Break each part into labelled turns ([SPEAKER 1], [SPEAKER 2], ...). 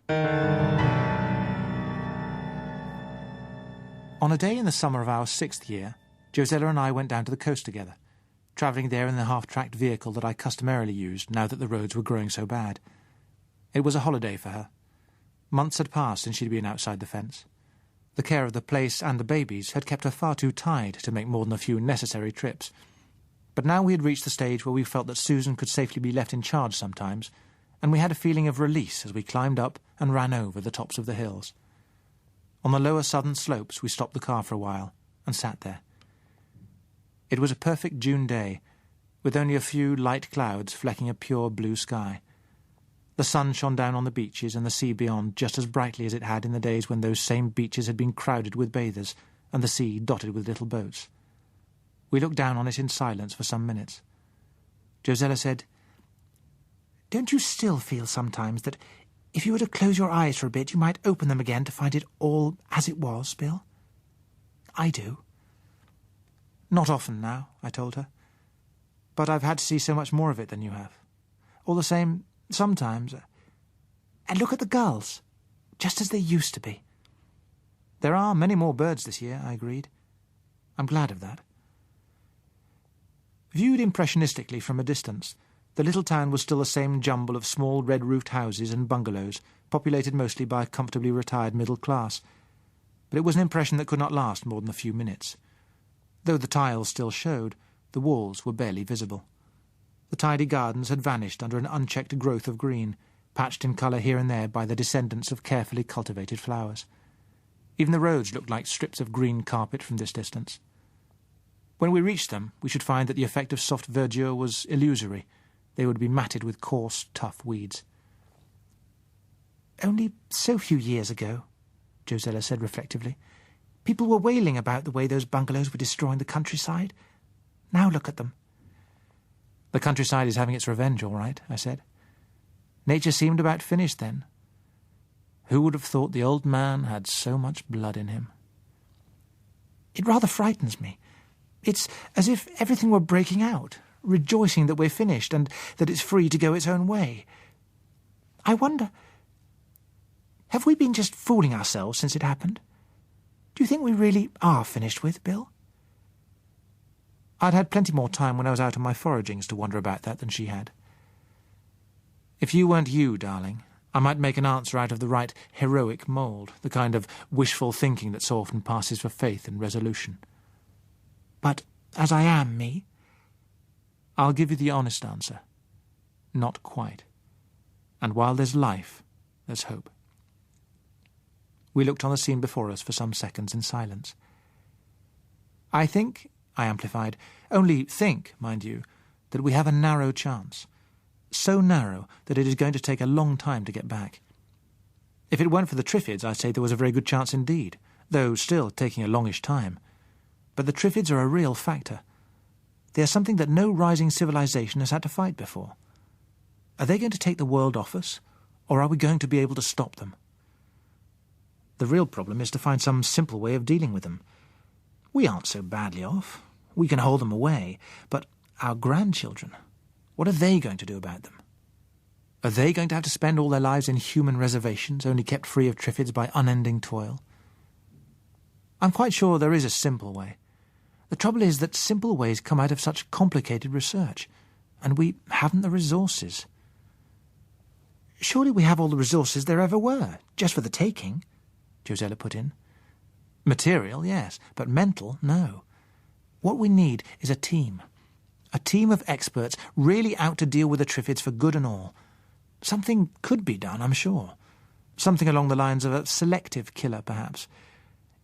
[SPEAKER 1] On a day in the summer of our 6th year, Josella and I went down to the coast together, travelling there in the half-tracked vehicle that I customarily used now that the roads were growing so bad. It was a holiday for her. Months had passed since she'd been outside the fence. The care of the place and the babies had kept her far too tied to make more than a few necessary trips. But now we had reached the stage where we felt that Susan could safely be left in charge sometimes, and we had a feeling of release as we climbed up and ran over the tops of the hills. On the lower southern slopes we stopped the car for a while and sat there. It was a perfect June day, with only a few light clouds flecking a pure blue sky. The sun shone down on the beaches and the sea beyond just as brightly as it had in the days when those same beaches had been crowded with bathers and the sea dotted with little boats. We looked down on it in silence for some minutes. Josella said, "Don't you still feel sometimes that if you were to close your eyes for a bit you might open them again to find it all as it was, Bill?" "I do." "Not often now," I told her. "But I've had to see so much more of it than you have. All the same, sometimes... And look at the gulls, just as they used to be." "There are many more birds this year," I agreed. "I'm glad of that." Viewed impressionistically from a distance, the little town was still the same jumble of small red-roofed houses and bungalows, populated mostly by a comfortably retired middle class. But it was an impression that could not last more than a few minutes. Though the tiles still showed, the walls were barely visible. The tidy gardens had vanished under an unchecked growth of green, patched in colour here and there by the descendants of carefully cultivated flowers. Even the roads looked like strips of green carpet from this distance. When we reached them, we should find that the effect of soft verdure was illusory. They would be matted with coarse, tough weeds. "Only so few years ago," Josella said reflectively, "people were wailing about the way those bungalows were destroying the countryside. Now look at them." "The countryside is having its revenge, all right," I said. "Nature seemed about finished then. Who would have thought the old man had so much blood in him?" "It rather frightens me. It's as if everything were breaking out, rejoicing that we're finished and that it's free to go its own way. I wonder, have we been just fooling ourselves since it happened? Do you think we really are finished with, Bill?" I'd had plenty more time when I was out on my foragings to wonder about that than she had. "If you weren't you, darling, I might make an answer out of the right heroic mould, the kind of wishful thinking that so often passes for faith and resolution. But as I am me?" "I'll give you the honest answer. Not quite. And while there's life, there's hope." We looked on the scene before us for some seconds in silence. "I think," I amplified, "only think, mind you, that we have a narrow chance. So narrow that it is going to take a long time to get back. If it weren't for the Triffids, I'd say there was a very good chance indeed, though still taking a longish time. But the Triffids are a real factor. They are something that no rising civilization has had to fight before. Are they going to take the world off us, or are we going to be able to stop them? The real problem is to find some simple way of dealing with them. We aren't so badly off. We can hold them away, but our grandchildren, what are they going to do about them? Are they going to have to spend all their lives in human reservations, only kept free of Triffids by unending toil? I'm quite sure there is a simple way. The trouble is that simple ways come out of such complicated research, and we haven't the resources." "Surely we have all the resources there ever were, just for the taking," Josella put in. "Material, yes, but mental, no. What we need is a team of experts really out to deal with the Triffids for good and all. Something could be done, I'm sure. Something along the lines of a selective killer, perhaps.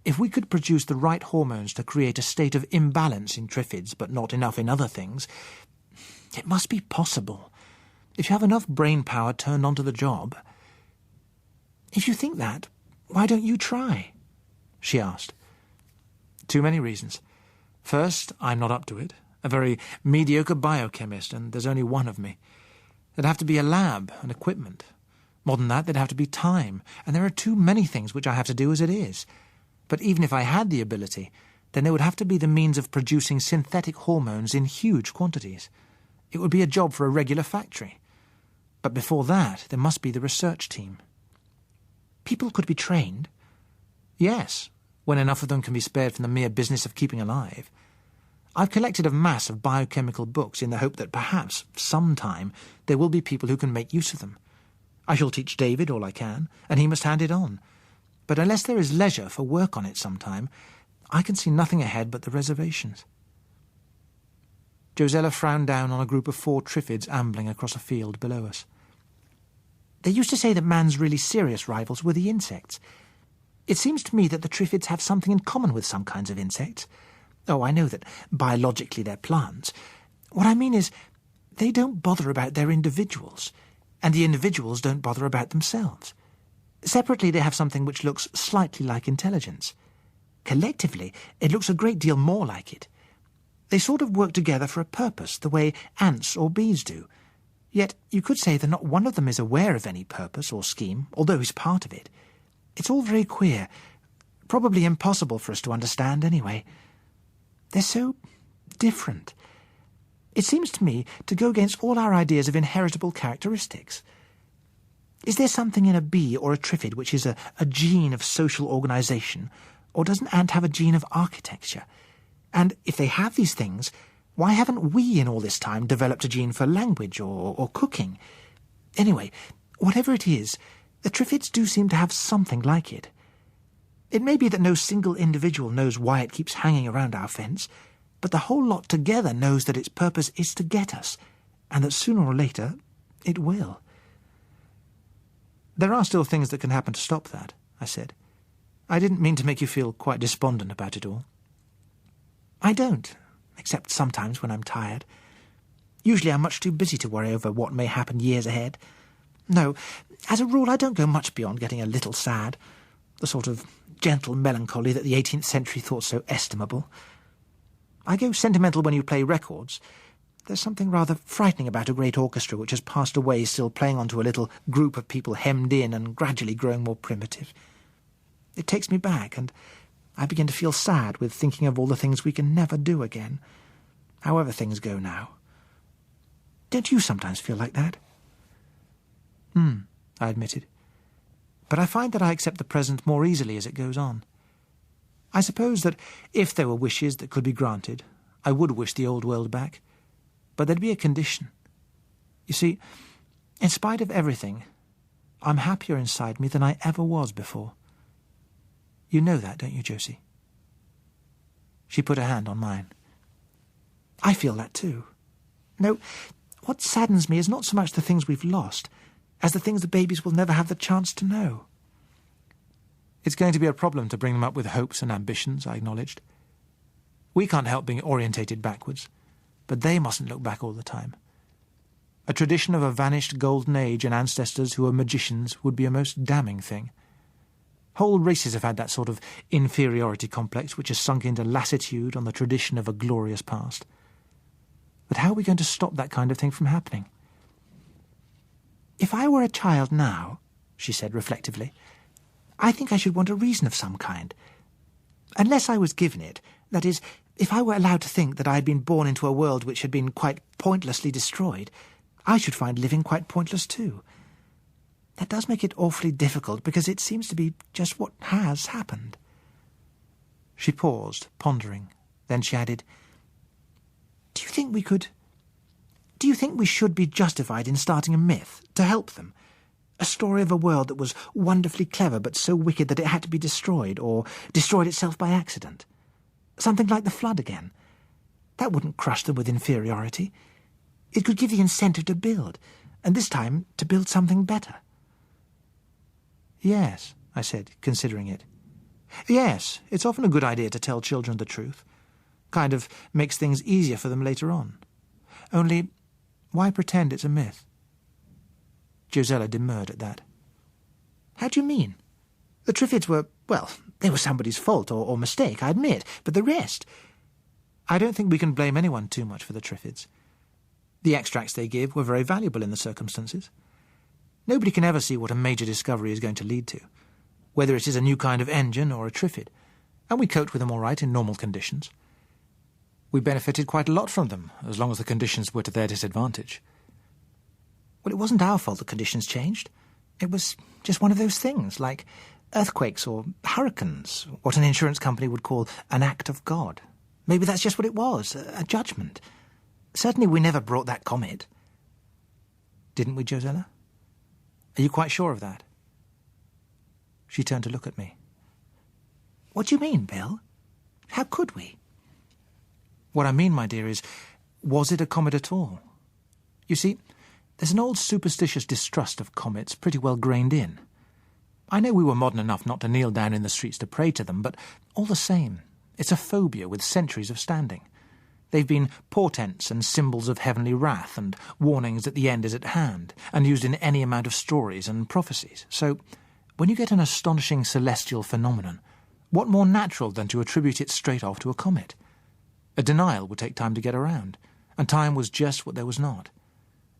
[SPEAKER 1] If we could produce the right hormones to create a state of imbalance in Triffids, but not enough in other things, it must be possible. If you have enough brain power turned onto the job." "If you think that, why don't you try?" she asked. "Too many reasons. First, I'm not up to it. A very mediocre biochemist, and there's only one of me. There'd have to be a lab and equipment. More than that, there'd have to be time, and there are too many things which I have to do as it is. But even if I had the ability, then there would have to be the means of producing synthetic hormones in huge quantities. It would be a job for a regular factory. But before that, there must be the research team. People could be trained. Yes, when enough of them can be spared from the mere business of keeping alive. I've collected a mass of biochemical books in the hope that perhaps, sometime, there will be people who can make use of them. I shall teach David all I can, and he must hand it on. But unless there is leisure for work on it sometime, I can see nothing ahead but the reservations. Josella frowned down on a group of 4 Triffids ambling across a field below us. They used to say that man's really serious rivals were the insects. It seems to me that the Triffids have something in common with some kinds of insects. Oh, I know that biologically they're plants. What I mean is, they don't bother about their individuals, and the individuals don't bother about themselves. Separately, they have something which looks slightly like intelligence. Collectively, it looks a great deal more like it. They sort of work together for a purpose, the way ants or bees do. Yet you could say that not one of them is aware of any purpose or scheme, although he's part of it. It's all very queer, probably impossible for us to understand anyway. They're so different. It seems to me to go against all our ideas of inheritable characteristics. Is there something in a bee or a Triffid which is a gene of social organisation, or does an ant have a gene of architecture? And if they have these things, why haven't we in all this time developed a gene for language or cooking? Anyway, whatever it is, the Triffids do seem to have something like it. It may be that no single individual knows why it keeps hanging around our fence, but the whole lot together knows that its purpose is to get us, and that sooner or later it will. There are still things that can happen to stop that, I said. I didn't mean to make you feel quite despondent about it all. I don't, except sometimes when I'm tired. Usually I'm much too busy to worry over what may happen years ahead. No, as a rule I don't go much beyond getting a little sad, the sort of gentle melancholy that the 18th century thought so estimable. I go sentimental when you play records. There's something rather frightening about a great orchestra which has passed away still playing onto a little group of people hemmed in and gradually growing more primitive. It takes me back, and I begin to feel sad with thinking of all the things we can never do again, however things go now. Don't you sometimes feel like that? I admitted. But I find that I accept the present more easily as it goes on. I suppose that if there were wishes that could be granted, I would wish the old world back. But there'd be a condition. You see, in spite of everything, I'm happier inside me than I ever was before. You know that, don't you, Josie? She put her hand on mine. I feel that too. No, what saddens me is not so much the things we've lost, as the things the babies will never have the chance to know. It's going to be a problem to bring them up with hopes and ambitions, I acknowledged. We can't help being orientated backwards, but they mustn't look back all the time. A tradition of a vanished golden age and ancestors who were magicians would be a most damning thing. Whole races have had that sort of inferiority complex which has sunk into lassitude on the tradition of a glorious past. But how are we going to stop that kind of thing from happening? If I were a child now, she said reflectively, I think I should want a reason of some kind. Unless I was given it, that is, if I were allowed to think that I had been born into a world which had been quite pointlessly destroyed, I should find living quite pointless too. That does make it awfully difficult, because it seems to be just what has happened. She paused, pondering. Then she added, Do you think we should be justified in starting a myth to help them? A story of a world that was wonderfully clever but so wicked that it had to be destroyed, or destroyed itself by accident? Something like the flood again. That wouldn't crush them with inferiority. It could give the incentive to build, and this time to build something better. Yes, I said, considering it. Yes, it's often a good idea to tell children the truth. Kind of makes things easier for them later on. Only, why pretend it's a myth? Josella demurred at that. How do you mean? The Triffids were, well, they were somebody's fault or mistake, I admit, but the rest... I don't think we can blame anyone too much for the Triffids. The extracts they give were very valuable in the circumstances. Nobody can ever see what a major discovery is going to lead to, whether it is a new kind of engine or a Triffid, and we coped with them all right in normal conditions. We benefited quite a lot from them, as long as the conditions were to their disadvantage. Well, it wasn't our fault the conditions changed.
[SPEAKER 2] It was just one of those things, like earthquakes or hurricanes, what an insurance company would call an act of God. Maybe that's just what it was, a judgment. Certainly we never brought that comet.
[SPEAKER 1] Didn't we, Josella? Are you quite sure of that? She turned to look at me.
[SPEAKER 2] What do you mean, Bill? How could we?
[SPEAKER 1] What I mean, my dear, is, was it a comet at all? You see, there's an old superstitious distrust of comets pretty well grained in. I know we were modern enough not to kneel down in the streets to pray to them, but all the same, it's a phobia with centuries of standing. They've been portents and symbols of heavenly wrath and warnings that the end is at hand, and used in any amount of stories and prophecies. So, when you get an astonishing celestial phenomenon, what more natural than to attribute it straight off to a comet? A denial would take time to get around, and time was just what there was not.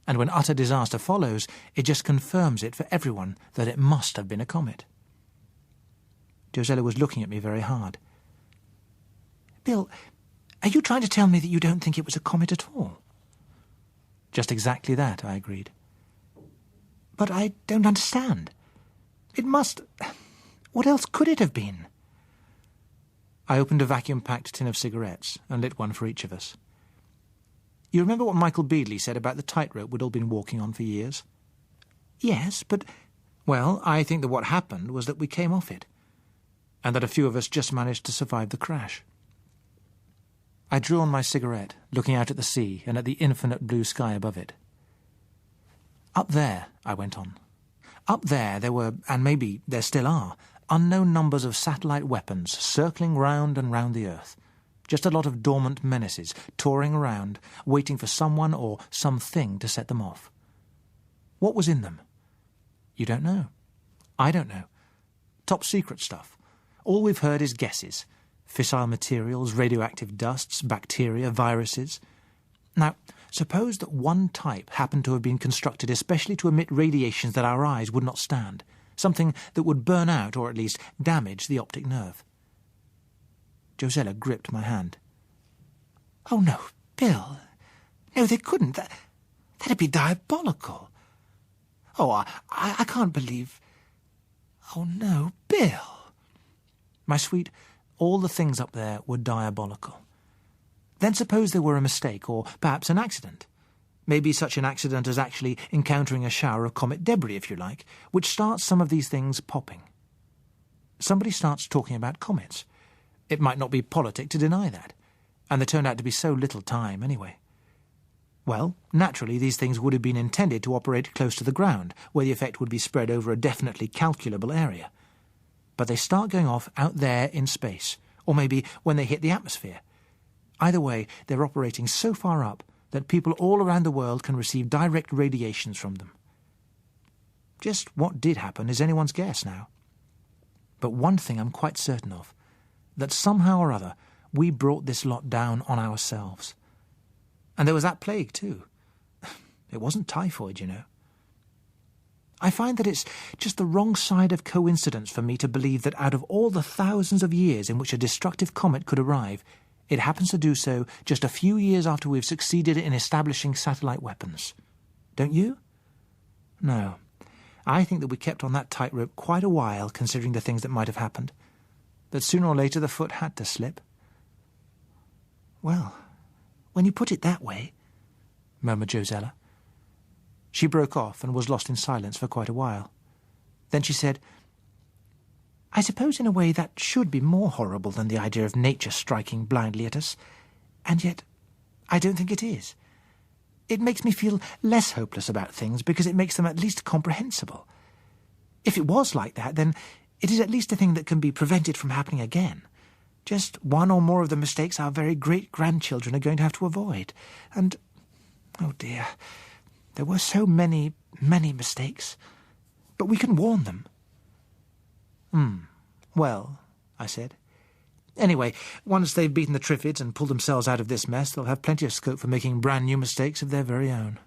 [SPEAKER 1] And when utter disaster follows, it just confirms it for everyone that it must have been a comet. Josella was looking at me very hard.
[SPEAKER 2] Bill, are you trying to tell me that you don't think it was a comet at all?
[SPEAKER 1] Just exactly that, I agreed.
[SPEAKER 2] But I don't understand. It must... What else could it have been?
[SPEAKER 1] I opened a vacuum-packed tin of cigarettes and lit one for each of us. You remember what Michael Beadley said about the tightrope we'd all been walking on for years?
[SPEAKER 2] Yes, but...
[SPEAKER 1] Well, I think that what happened was that we came off it, and that a few of us just managed to survive the crash. I drew on my cigarette, looking out at the sea and at the infinite blue sky above it. Up there, I went on. Up there were, and maybe there still are, unknown numbers of satellite weapons circling round and round the Earth. Just a lot of dormant menaces, touring around, waiting for someone or something to set them off. What was in them? You don't know. I don't know. Top secret stuff. All we've heard is guesses. Fissile materials, radioactive dusts, bacteria, viruses. Now, suppose that one type happened to have been constructed especially to emit radiations that our eyes would not stand, something that would burn out or at least damage the optic nerve. Josella gripped my hand.
[SPEAKER 2] Oh, no, Bill. No, they couldn't. That'd be diabolical. Oh, I can't believe... Oh, no, Bill.
[SPEAKER 1] My sweet, all the things up there were diabolical. Then suppose there were a mistake, or perhaps an accident. Maybe such an accident as actually encountering a shower of comet debris, if you like, which starts some of these things popping. Somebody starts talking about comets. It might not be politic to deny that, and there turned out to be so little time anyway. Well, naturally these things would have been intended to operate close to the ground, where the effect would be spread over a definitely calculable area. But they start going off out there in space, or maybe when they hit the atmosphere. Either way, they're operating so far up that people all around the world can receive direct radiations from them. Just what did happen is anyone's guess now. But one thing I'm quite certain of, that somehow or other we brought this lot down on ourselves. And there was that plague too. It wasn't typhoid, you know. I find that it's just the wrong side of coincidence for me to believe that out of all the thousands of years in which a destructive comet could arrive, it happens to do so just a few years after we've succeeded in establishing satellite weapons. Don't you? No. I think that we kept on that tightrope quite a while, considering the things that might have happened. That sooner or later the foot had to slip.
[SPEAKER 2] Well, when you put it that way,
[SPEAKER 1] murmured Josella. She broke off and was lost in silence for quite a while. Then she said,
[SPEAKER 2] I suppose in a way that should be more horrible than the idea of nature striking blindly at us, and yet I don't think it is. It makes me feel less hopeless about things because it makes them at least comprehensible. If it was like that, then it is at least a thing that can be prevented from happening again. Just one or more of the mistakes our very great-grandchildren are going to have to avoid. And, oh dear, there were so many, many mistakes. But we can warn them.
[SPEAKER 1] Well, I said. Anyway, once they've beaten the Triffids and pulled themselves out of this mess, they'll have plenty of scope for making brand new mistakes of their very own.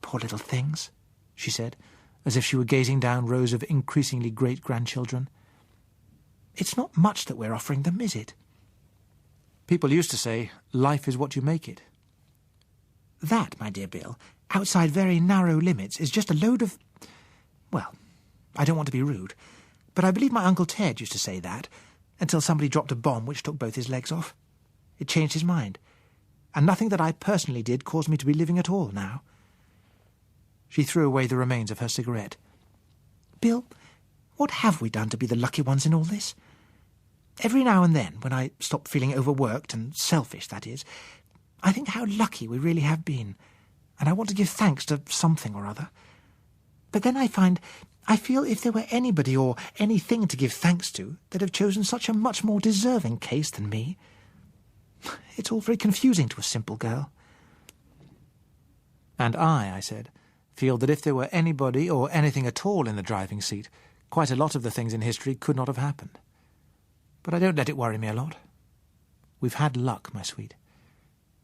[SPEAKER 2] Poor little things,
[SPEAKER 1] she said, as if she were gazing down rows of increasingly great-grandchildren.
[SPEAKER 2] It's not much that we're offering them, is it?
[SPEAKER 1] People used to say, life is what you make it.
[SPEAKER 2] That, my dear Bill, outside very narrow limits, is just a load of... Well, I don't want to be rude, but I believe my Uncle Ted used to say that, until somebody dropped a bomb which took both his legs off. It changed his mind, and nothing that I personally did caused me to be living at all now. She threw away the remains of her cigarette. Bill, what have we done to be the lucky ones in all this? Every now and then, when I stop feeling overworked and selfish, that is, I think how lucky we really have been, and I want to give thanks to something or other. But then I feel if there were anybody or anything to give thanks to, they'd have chosen such a much more deserving case than me. It's all very confusing to a simple girl.
[SPEAKER 1] And I said, feel that if there were anybody or anything at all in the driving seat, quite a lot of the things in history could not have happened. But I don't let it worry me a lot. We've had luck, my sweet.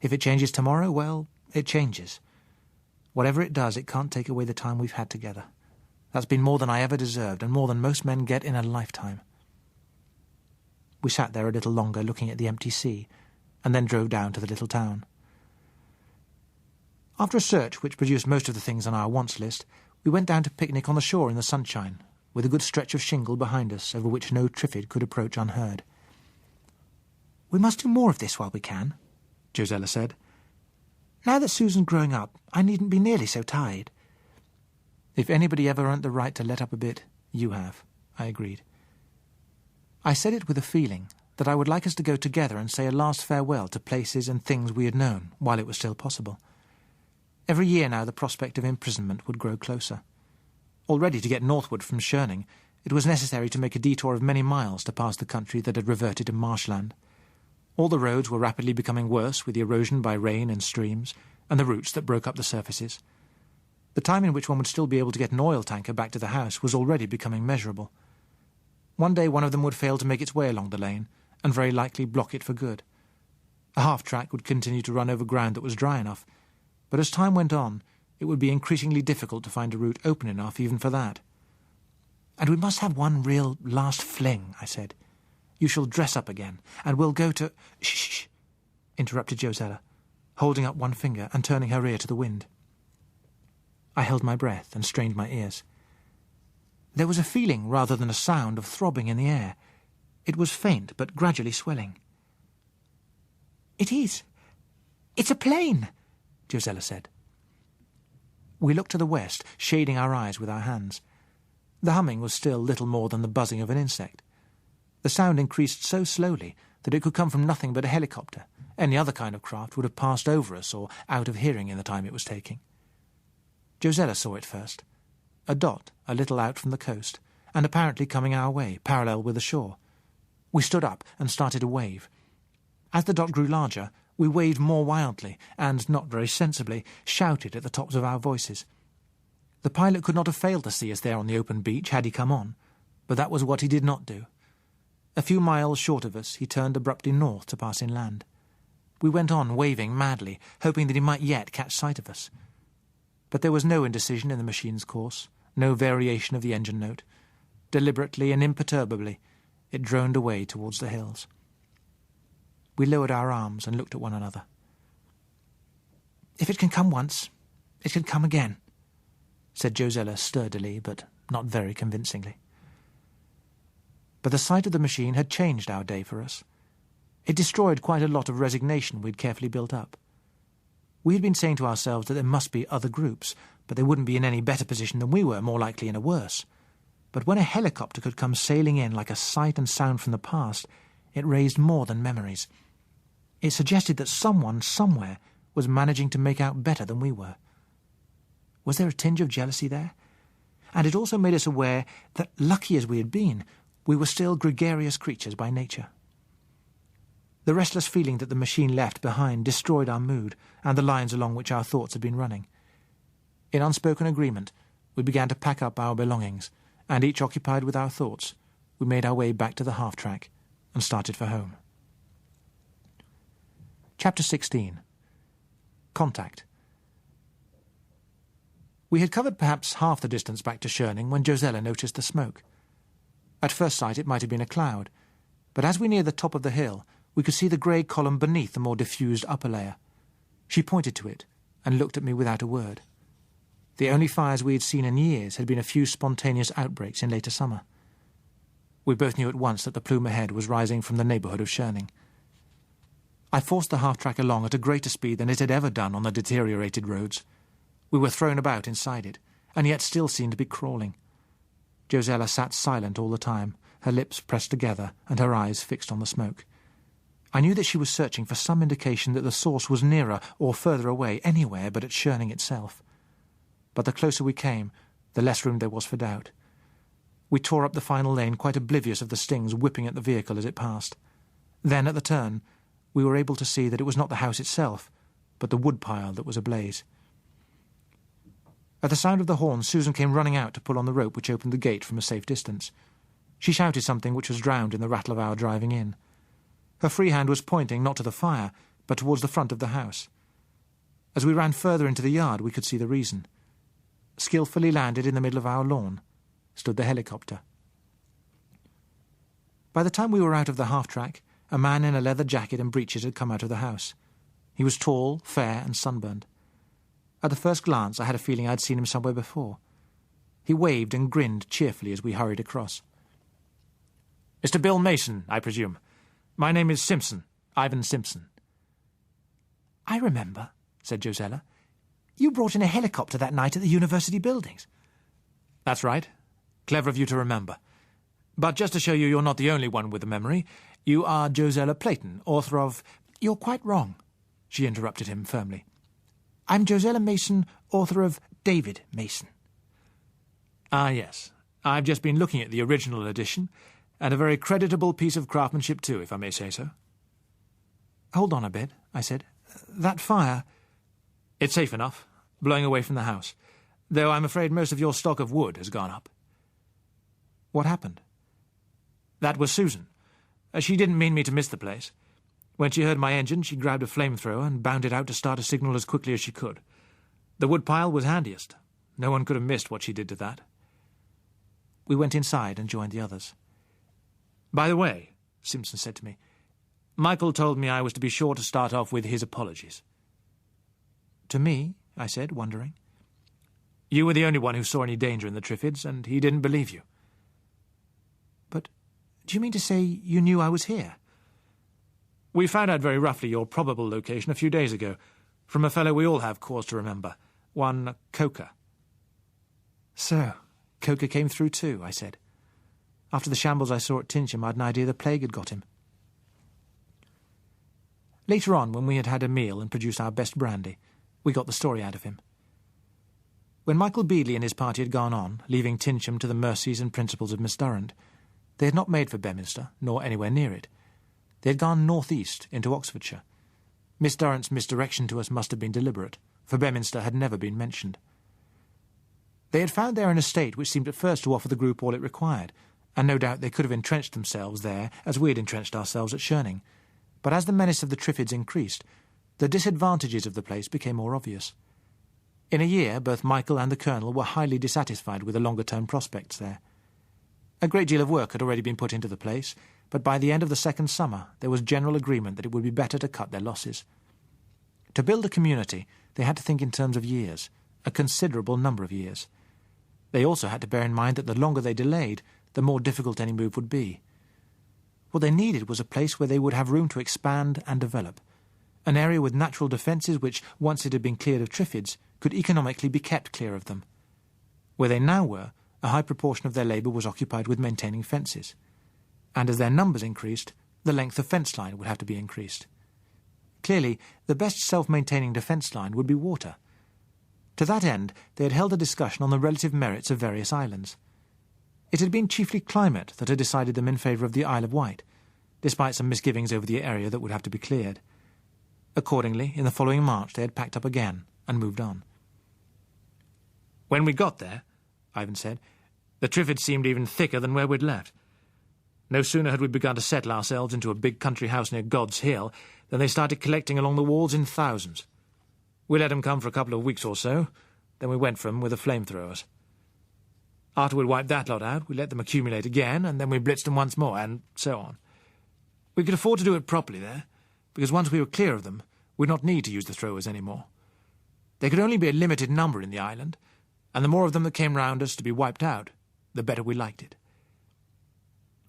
[SPEAKER 1] If it changes tomorrow, well, it changes. Whatever it does, it can't take away the time we've had together. That's been more than I ever deserved, and more than most men get in a lifetime. We sat there a little longer looking at the empty sea, and then drove down to the little town. After a search which produced most of the things on our wants list, we went down to picnic on the shore in the sunshine, with a good stretch of shingle behind us over which no Triffid could approach unheard.
[SPEAKER 2] We must do more of this while we can, Josella said. Now that Susan's growing up, I needn't be nearly so tired.
[SPEAKER 1] If anybody ever earned the right to let up a bit, you have, I agreed. I said it with a feeling that I would like us to go together and say a last farewell to places and things we had known while it was still possible. Every year now the prospect of imprisonment would grow closer. Already to get northward from Schoening, it was necessary to make a detour of many miles to pass the country that had reverted to marshland. All the roads were rapidly becoming worse with the erosion by rain and streams, and the roots that broke up the surfaces. The time in which one would still be able to get an oil tanker back to the house was already becoming measurable. One day one of them would fail to make its way along the lane, and very likely block it for good. A half-track would continue to run over ground that was dry enough, but as time went on, it would be increasingly difficult to find a route open enough even for that. And we must have one real last fling, I said. You shall dress up again, and we'll go to— Shh, interrupted Josella, holding up one finger and turning her ear to the wind. I held my breath and strained my ears. There was a feeling rather than a sound of throbbing in the air. It was faint, but gradually swelling.
[SPEAKER 2] It is. It's a plane, Josella said.
[SPEAKER 1] We looked to the west, shading our eyes with our hands. The humming was still little more than the buzzing of an insect. The sound increased so slowly that it could come from nothing but a helicopter. Any other kind of craft would have passed over us or out of hearing in the time it was taking. Josella saw it first. A dot a little out from the coast, and apparently coming our way, parallel with the shore. We stood up and started to wave. As the dot grew larger, we waved more wildly and, not very sensibly, shouted at the tops of our voices. The pilot could not have failed to see us there on the open beach had he come on, but that was what he did not do. A few miles short of us, he turned abruptly north to pass inland. We went on waving madly, hoping that he might yet catch sight of us. But there was no indecision in the machine's course, no variation of the engine note. Deliberately and imperturbably, it droned away towards the hills. We lowered our arms and looked at one another.
[SPEAKER 2] If it can come once, it can come again,
[SPEAKER 1] said Josella sturdily, but not very convincingly. But the sight of the machine had changed our day for us. It destroyed quite a lot of resignation we'd carefully built up. We had been saying to ourselves that there must be other groups, but they wouldn't be in any better position than we were, more likely in a worse. But when a helicopter could come sailing in like a sight and sound from the past, it raised more than memories. It suggested that someone, somewhere, was managing to make out better than we were. Was there a tinge of jealousy there? And it also made us aware that, lucky as we had been, we were still gregarious creatures by nature. The restless feeling that the machine left behind destroyed our mood and the lines along which our thoughts had been running. In unspoken agreement, we began to pack up our belongings, and each occupied with our thoughts, we made our way back to the half-track and started for home. Chapter 16. Contact. We had covered perhaps half the distance back to Schoening when Josella noticed the smoke. At first sight it might have been a cloud, but as we neared the top of the hill, we could see the grey column beneath the more diffused upper layer. She pointed to it and looked at me without a word. The only fires we had seen in years had been a few spontaneous outbreaks in later summer. We both knew at once that the plume ahead was rising from the neighbourhood of Churning. I forced the half-track along at a greater speed than it had ever done on the deteriorated roads. We were thrown about inside it, and yet still seemed to be crawling. Josella sat silent all the time, her lips pressed together and her eyes fixed on the smoke. I knew that she was searching for some indication that the source was nearer or further away, anywhere but at Churning itself. But the closer we came, the less room there was for doubt. We tore up the final lane, quite oblivious of the stings whipping at the vehicle as it passed. Then, at the turn, we were able to see that it was not the house itself, but the woodpile that was ablaze. At the sound of the horn, Susan came running out to pull on the rope which opened the gate from a safe distance. She shouted something which was drowned in the rattle of our driving in. Her free hand was pointing not to the fire, but towards the front of the house. As we ran further into the yard, we could see the reason. Skillfully landed in the middle of our lawn stood the helicopter. By the time we were out of the half-track, a man in a leather jacket and breeches had come out of the house. He was tall, fair, and sunburned. At the first glance, I had a feeling I'd seen him somewhere before. He waved and grinned cheerfully as we hurried across. "Mr. Bill Mason, I presume. My name is Simpson, Ivan Simpson."
[SPEAKER 2] "I remember," said Josella. "You brought in a helicopter that night at the university buildings."
[SPEAKER 1] "That's right. Clever of you to remember. But just to show you you're not the only one with a memory, you are Josella Playton, author of—"
[SPEAKER 2] "You're quite wrong,"
[SPEAKER 1] she interrupted him firmly.
[SPEAKER 2] "I'm Josella Mason, author of David Mason."
[SPEAKER 1] "Ah, yes. I've just been looking at the original edition, and a very creditable piece of craftsmanship too, if I may say so."
[SPEAKER 2] "Hold on a bit," I said. "That fire—"
[SPEAKER 1] "It's safe enough, blowing away from the house, though I'm afraid most of your stock of wood has gone up."
[SPEAKER 2] "What happened?"
[SPEAKER 1] "That was Susan. She didn't mean me to miss the place. When she heard my engine, she grabbed a flamethrower and bounded out to start a signal as quickly as she could. The woodpile was handiest. No one could have missed what she did to that."
[SPEAKER 2] We went inside and joined the others.
[SPEAKER 1] "By the way," Simpson said to me, "Michael told me I was to be sure to start off with his apologies."
[SPEAKER 2] "To me?" I said, wondering.
[SPEAKER 1] "You were the only one who saw any danger in the Triffids, and he didn't believe you."
[SPEAKER 2] "But do you mean to say you knew I was here?"
[SPEAKER 1] "We found out very roughly your probable location a few days ago, from a fellow we all have cause to remember, one Coker."
[SPEAKER 2] "So, Coker came through too," I said. "After the shambles I saw at Tinsham, I'd an idea the plague had got him." Later on, when we had had a meal and produced our best brandy, we got the story out of him. When Michael Beadley and his party had gone on, leaving Tinsham to the mercies and principles of Miss Durrant, they had not made for Bedminster, nor anywhere near it. They had gone north-east into Oxfordshire. Miss Durrant's misdirection to us must have been deliberate, for Bedminster had never been mentioned. They had found there an estate which seemed at first to offer the group all it required, and no doubt they could have entrenched themselves there as we had entrenched ourselves at Churning. But as the menace of the Triffids increased, the disadvantages of the place became more obvious. In a year, both Michael and the Colonel were highly dissatisfied with the longer-term prospects there. A great deal of work had already been put into the place, but by the end of the second summer there was general agreement that it would be better to cut their losses. To build a community, they had to think in terms of years, a considerable number of years. They also had to bear in mind that the longer they delayed, the more difficult any move would be. What they needed was a place where they would have room to expand and develop, an area with natural defences which, once it had been cleared of Triffids, could economically be kept clear of them. Where they now were, a high proportion of their labour was occupied with maintaining fences, and as their numbers increased, the length of fence line would have to be increased. Clearly, the best self-maintaining defence line would be water. To that end, they had held a discussion on the relative merits of various islands. It had been chiefly climate that had decided them in favour of the Isle of Wight, despite some misgivings over the area that would have to be cleared. Accordingly, in the following March they had packed up again and moved on. "When we got there," Ivan said, "the Triffids seemed even thicker than where we'd left. No sooner had we begun to settle ourselves into a big country house near God's Hill than they started collecting along the walls in thousands. We let them come for a couple of weeks or so, then we went for them with the flamethrowers. After we'd wiped that lot out, we let them accumulate again, and then we blitzed them once more, and so on. We could afford to do it properly there, because once we were clear of them, we'd not need to use the throwers any more. There could only be a limited number in the island,
[SPEAKER 1] and the more of them that came round us to be wiped out, the better we liked it.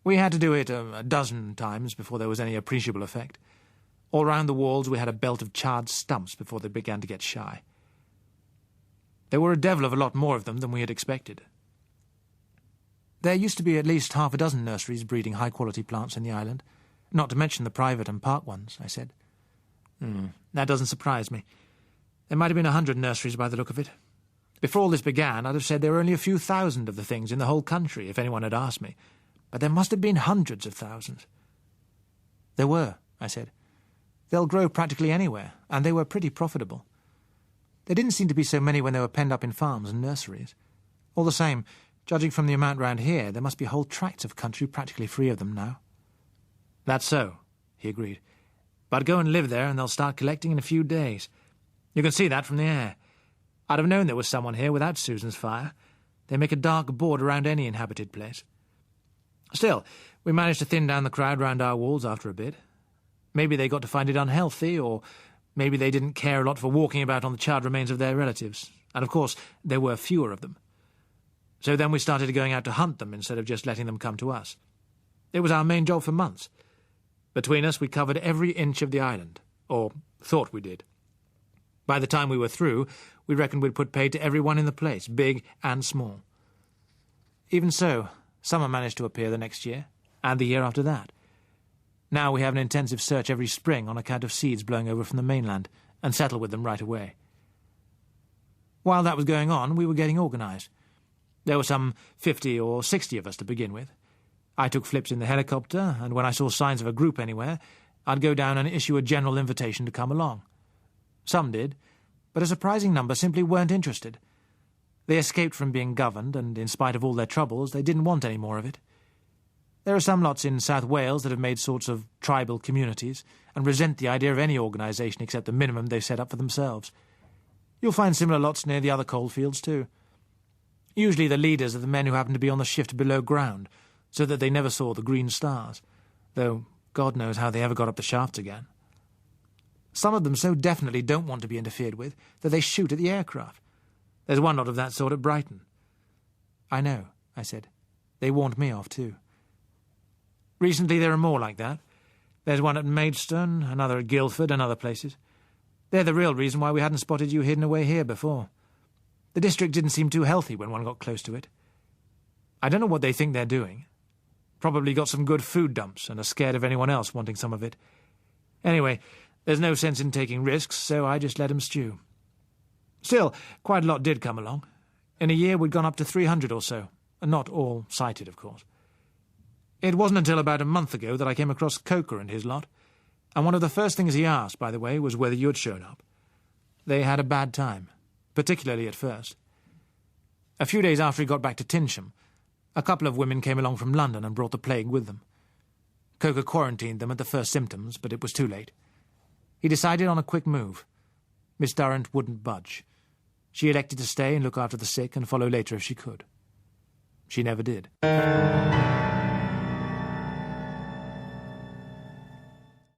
[SPEAKER 1] We had to do it a dozen times before there was any appreciable effect. All round the walls we had a belt of charred stumps before they began to get shy. There were a devil of a lot more of them than we had expected. There used to be at least half a dozen nurseries breeding high-quality plants in the island, not to mention the private and park ones, I said. That doesn't surprise me. There might have been 100 nurseries by the look of it. Before all this began, I'd have said there were only a few thousand of the things in the whole country, if anyone had asked me. But there must have been hundreds of thousands. There were, I said. They'll grow practically anywhere, and they were pretty profitable. There didn't seem to be so many when they were penned up in farms and nurseries. All the same, judging from the amount round here, there must be whole tracts of country practically free of them now. That's so, he agreed. But go and live there and they'll start collecting in a few days. You can see that from the air. I'd have known there was someone here without Susan's fire. They make a dark border around any inhabited place. Still, we managed to thin down the crowd round our walls after a bit. Maybe they got to find it unhealthy, or maybe they didn't care a lot for walking about on the charred remains of their relatives. And of course, there were fewer of them. So then we started going out to hunt them instead of just letting them come to us. It was our main job for months. Between us, we covered every inch of the island, or thought we did. By the time we were through, we reckoned we'd put paid to everyone in the place, big and small. Even so, summer managed to appear the next year, and the year after that. Now we have an intensive search every spring on account of seeds blowing over from the mainland, and settle with them right away. While that was going on, we were getting organised. There were some 50 or 60 of us to begin with. I took flips in the helicopter, and when I saw signs of a group anywhere, I'd go down and issue a general invitation to come along. Some did, but a surprising number simply weren't interested. They escaped from being governed, and in spite of all their troubles, they didn't want any more of it. There are some lots in South Wales that have made sorts of tribal communities, and resent the idea of any organisation except the minimum they've set up for themselves. You'll find similar lots near the other coalfields too. Usually the leaders are the men who happen to be on the shift below ground, so that they never saw the green stars, though God knows how they ever got up the shafts again. Some of them so definitely don't want to be interfered with that they shoot at the aircraft. There's one lot of that sort at Brighton. I know, I said. They warned me off too. Recently there are more like that. There's one at Maidstone, another at Guildford, and other places. They're the real reason why we hadn't spotted you hidden away here before. The district didn't seem too healthy when one got close to it. I don't know what they think they're doing. Probably got some good food dumps and are scared of anyone else wanting some of it. Anyway, there's no sense in taking risks, so I just let them stew. Still, quite a lot did come along. In a year we'd gone up to 300 or so, and not all sighted, of course. It wasn't until about a month ago that I came across Coker and his lot, and one of the first things he asked, by the way, was whether you had shown up. They had a bad time, particularly at first. A few days after he got back to Tinsham, a couple of women came along from London and brought the plague with them. Coker quarantined them at the first symptoms, but it was too late. He decided on a quick move. Miss Durrant wouldn't budge. She elected to stay and look after the sick and follow later if she could. She never did.